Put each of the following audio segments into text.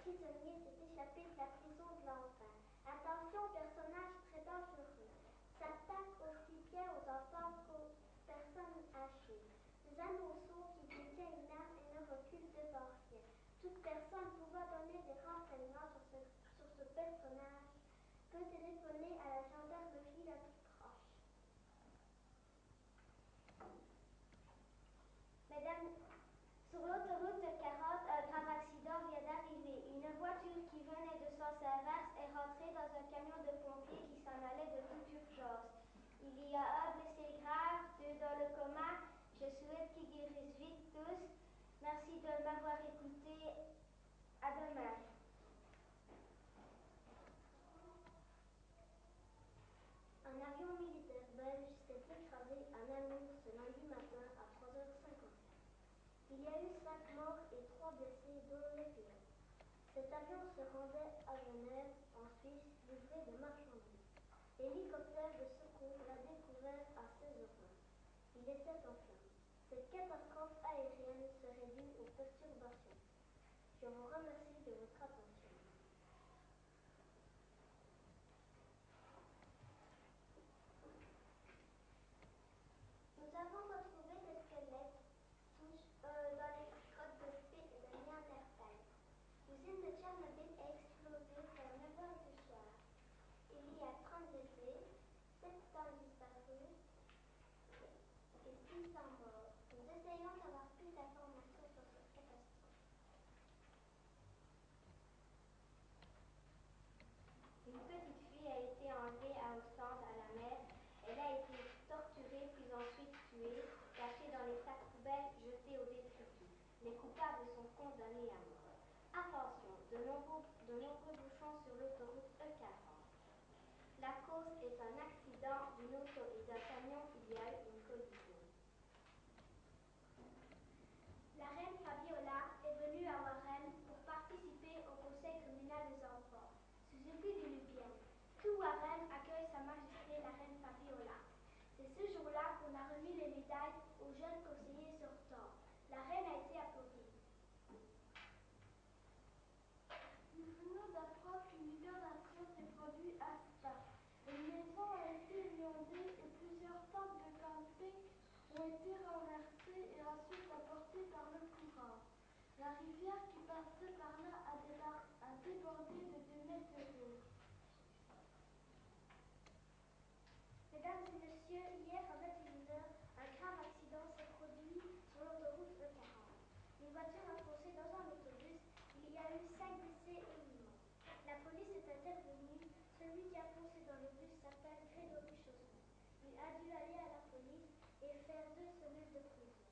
prisonnier s'est échappé de la prison de l'enfant. Attention, personnage très dangereux. S'attaque aussi bien aux enfants qu'aux personnes âgées. Nous annonçons qu'il détient une arme et ne recule devant rien. Toute personne pouvant donner des renseignements sur ce personnage peut téléphoner à la gendarmerie la plus proche. Mesdames, sur l'autoroute de 40, un grave accident vient d'arriver. Une voiture qui venait de sens inverse est rentrée dans un camion de pompiers qui s'en allait de toute urgence. Il y a un blessé grave, 2 dans le coma. Je souhaite qu'ils guérissent vite tous. Merci de m'avoir écouté. À demain. Un avion militaire belge s'est écrasé à Namur ce lundi matin à 3h50. Il y a eu 5 morts et 3 blessés, dont les pilotes. Cet avion se rendait à Genève, en Suisse, livré de marchandises. L'hélicoptère de secours l'a découvert à 16h20. Il était en flammes. Cette catastrophe aérienne serait due aux perturbations. Je vous remercie de votre attention. Nous avons retrouvé des squelettes dans les grottes de Spit et de Néandertal. L'usine de Tchernobyl a explosé vers 9h du soir. Il y a 30 décès, 700 disparus et 600 morts. Nous essayons d'avoir plus d'informations sur cette catastrophe. Une petite fille a été enlevée à Ostende à la mer. Elle a été torturée puis ensuite tuée, cachée dans les sacs poubelles jetés au détritus. Les coupables sont condamnés à mort. Attention, de nombreux bouchons sur l'autoroute E40. La cause est un accident d'une auto et d'un camion. Il y a eu une collision. La reine Fabiola est venue à Warren pour participer au conseil communal des enfants, suivi d'une pièce. Tout Warren accueille Sa Majesté la reine Fabiola. C'est ce jour-là qu'on a remis les médailles aux jeunes conseillers sortants. La reine a été applaudie. Nous venons d'apprendre qu'une inondation s'est produite à Spa. Une maison a été inondée et plusieurs tentes de camping ont été renversées et ensuite emportées par le courant. La rivière qui passait par là a débordé de 2 mètres de haut. Mesdames et messieurs, hier à 21h, un grave accident s'est produit sur l'autoroute E40. Une voiture a foncé dans un autobus. Il y a eu 5 décès et 8 morts. La police est intervenue. Celui qui a foncé dans le bus s'appelle Grégory Chaussement. Il a dû aller à la police et faire 2 semaines de prison.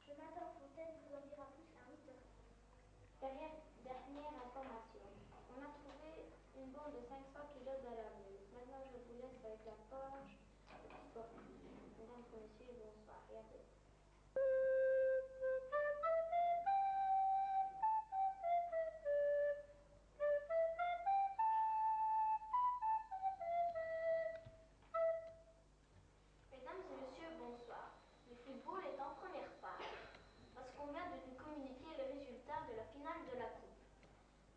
Jonathan Fontaine vous en dira plus à 8h30. Dernière information. On a trouvé une bombe de 500 kg dans la rue. Maintenant, je vous laisse avec la page sportive. Mesdames et messieurs, bonsoir et à demain. Mesdames et messieurs, bonsoir. Le football est en première page, parce qu'on vient de nous communiquer le résultat de la finale de la Coupe.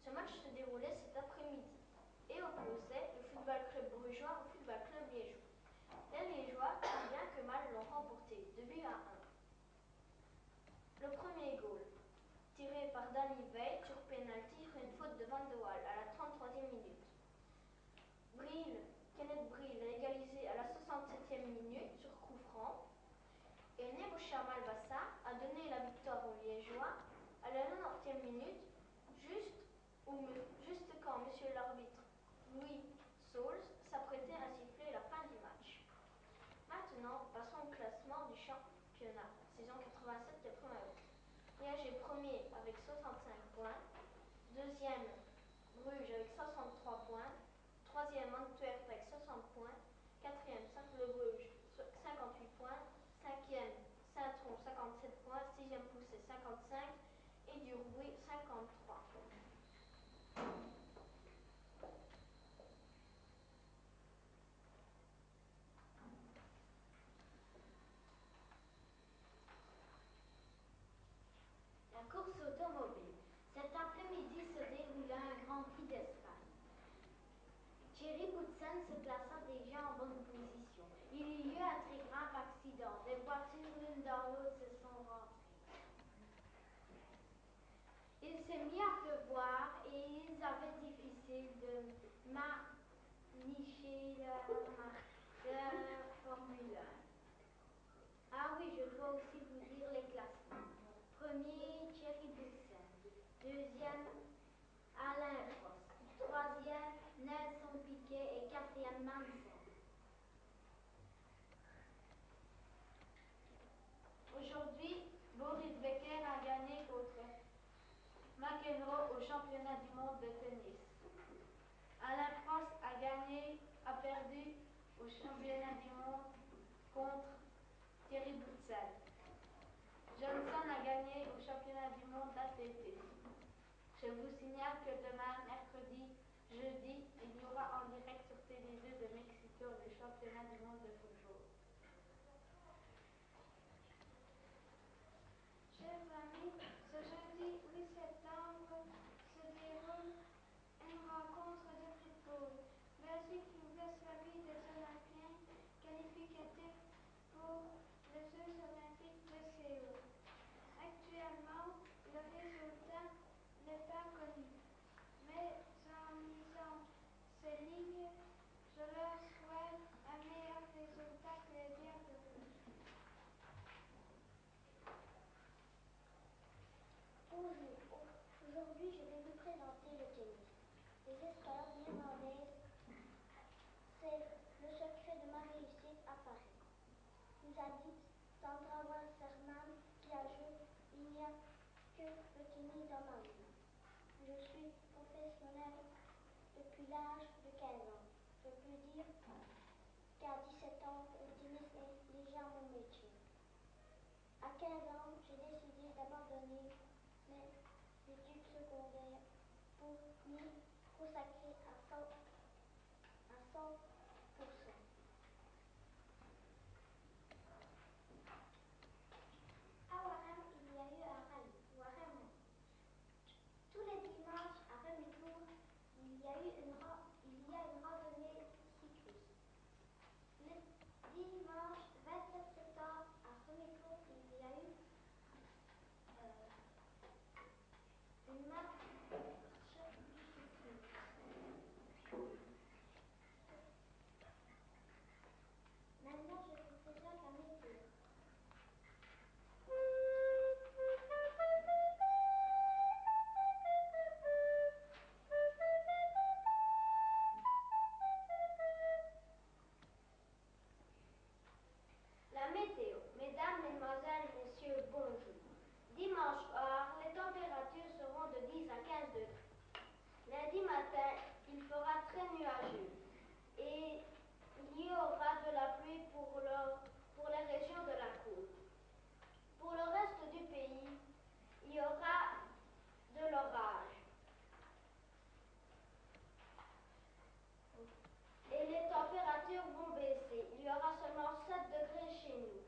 Ce match se déroulait cet après-midi et opposait le football club brugeois au football club liégeois. Les Liégeois, tant bien que mal, l'ont remporté 2-1. Le premier goal, tiré par Danny Veil sur pénalty sur une faute de Van de Waal à la 33e minute. Kenneth Bril a égalisé à la 67e minute sur coup franc. Et Neboucha Malbassa a donné la victoire aux Liégeois à la 90e minute, juste quand monsieur l'arbitre Louis Sauls s'apprêtait à siffler la fin du match. Maintenant, passons au classement du championnat, saison 87-88. Liège est premier avec 65 points, deuxième Bruges avec 63 points, troisième Antwerp avec 60 points, quatrième Saint-Cloud-Bruges 58 points, cinquième Saint-Tron 57 points, sixième Poussé 55 et Durbuy 53. La course automobile. Cet après-midi se déroula Thierry Boutsen se plaça déjà en bonne position. Il y eut un très grave accident. Des voitures l'une dans l'autre se sont rentrées. Il s'est mis à pleuvoir et ils avaient difficile de manicher leur Formule 1. Ah oui, je dois aussi vous dire les classements. Premier, Thierry Boutsen. Deuxième, Alain Prost. Troisième, Nelson Piquet et quatrième, Manson. Aujourd'hui, Boris Becker a gagné contre McEnroe au championnat du monde de tennis. Alain Prost a perdu au championnat du monde contre Thierry Boutsen. Johnson a gagné au championnat du monde d'athlétisme. Je vous signale que demain, mercredi, jeudi, il y aura en direct sur Télé2 de Mexico le championnat du monde de football. Chers amis, ce jeudi 8 septembre se déroule une rencontre de football. Belgique-Yougoslavie des Olympiens qualificatifs pour les Jeux olympiques de Séoul. Actuellement, le résultat n'est pas connu, mais en lisant ces lignes, je leur souhaite un meilleur résultat que les Diables rouges. Bonjour, aujourd'hui je vais vous présenter le tennis. Les escales néerlandaises, c'est le secret de ma réussite à Paris. Nous a dit Sandra Wasserman qui a joué il n'y a que le tennis dans ma vie. Je suis professionnelle depuis l'âge de 15 ans. Je peux dire qu'à 17 ans, le tennis est déjà mon métier. À 15 ans, j'ai décidé d'abandonner mes études secondaires pour m'y consacrer à 100%. À Warem, il y a eu un rallye. Warem. Tous les dimanches à Remitour, il y a une randonnée cycliste. Le dimanche 27 septembre à Remitour, il y a eu une marche difficile. Maintenant, je vous présente la météo. La météo. Mesdames, Mesdemoiselles, Messieurs, bonjour. Dimanche soir, les températures seront de 10 à 15 degrés. Lundi matin, il fera très nuageux et il y aura de la pluie pour les régions de la côte. Pour le reste du pays, il y aura de l'orage. Et les températures vont baisser. Il y aura seulement 7 degrés chez nous.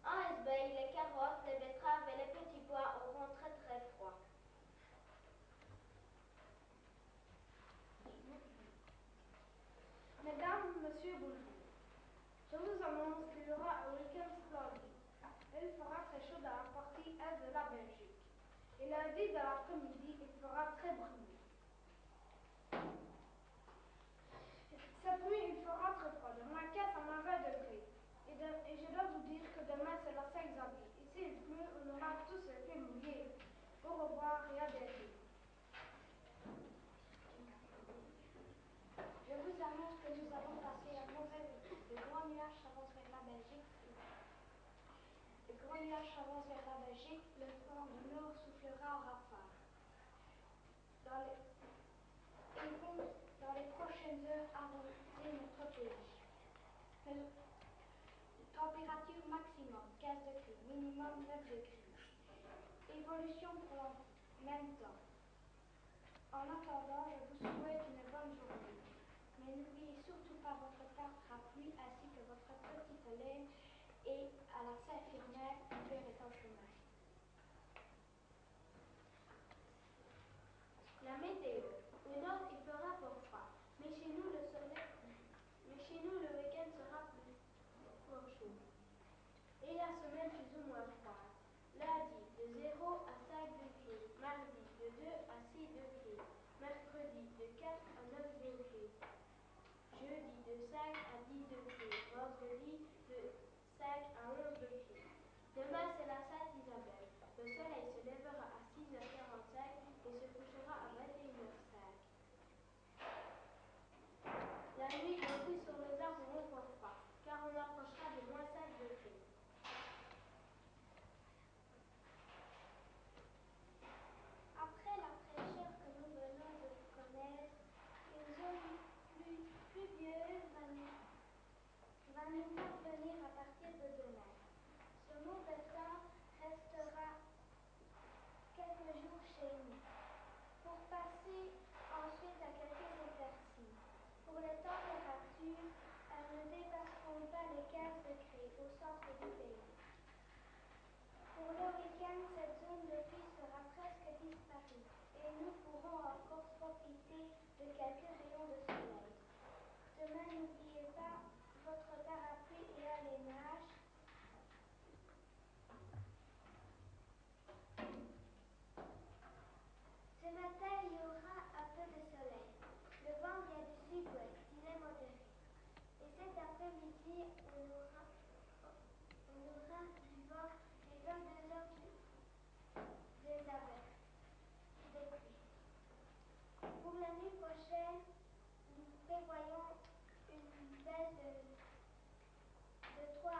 En Hesbaye, les carottes, les betteraves et les petits pois auront très très froid. Mesdames, Messieurs, bonjour. Je vous annonce qu'il y aura un week-end splendide. Il fera très chaud dans la partie est de la Belgique. Et lundi dans l'après-midi, il fera très brumeux. Cette nuit, il fera très froid, de moins 15 à moins 20 degrés. Et je dois vous dire que demain, c'est la Saint-Xavier. Et s'il pleut, on aura tous les pieds mouillés. Au revoir et à bientôt. Je vous annonce que nous allons passer un mauvais week-end. Le grand nuage s'avance vers la Belgique. Le vent du nord soufflera en rafale. Ils vont, dans les prochaines heures, arroser notre pays. Température maximum 15 degrés, minimum 9 degrés. Évolution pour même temps. En attendant, je vous souhaite une bonne journée. Mais n'oubliez surtout pas votre parapluie ainsi que votre petite laine et à la Saint-Firmin, l'hiver est en chemin. La météo. Au nord, il fera fort froid, mais chez nous, le soleil Le soleil se lèvera à 6h45 et se couchera à 21h05. La nuit, les fruits sur les arbres auront fort froid, car on approchera de -5 degrés. Après la fraîcheur que nous venons de connaître, une zone pluvieuse va nous parvenir à partir de demain. Ce mauvais temps restera quelques jours chez nous, pour passer ensuite à quelques éclaircies. Pour les températures, elles ne dépasseront pas les 15 degrés au centre du pays. Pour le week-end, cette zone de pluie sera presque disparue et nous pourrons encore profiter de quelques rayons de soleil. Demain, n'oubliez pas votre parapluie et allumage. Ce matin, il y aura un peu de soleil. Le vent vient du sud-ouest, il est modéré. Et cet après-midi, on aura du vent et 22 heures des averses, des pluies. Pour la nuit prochaine, nous prévoyons une baisse de 3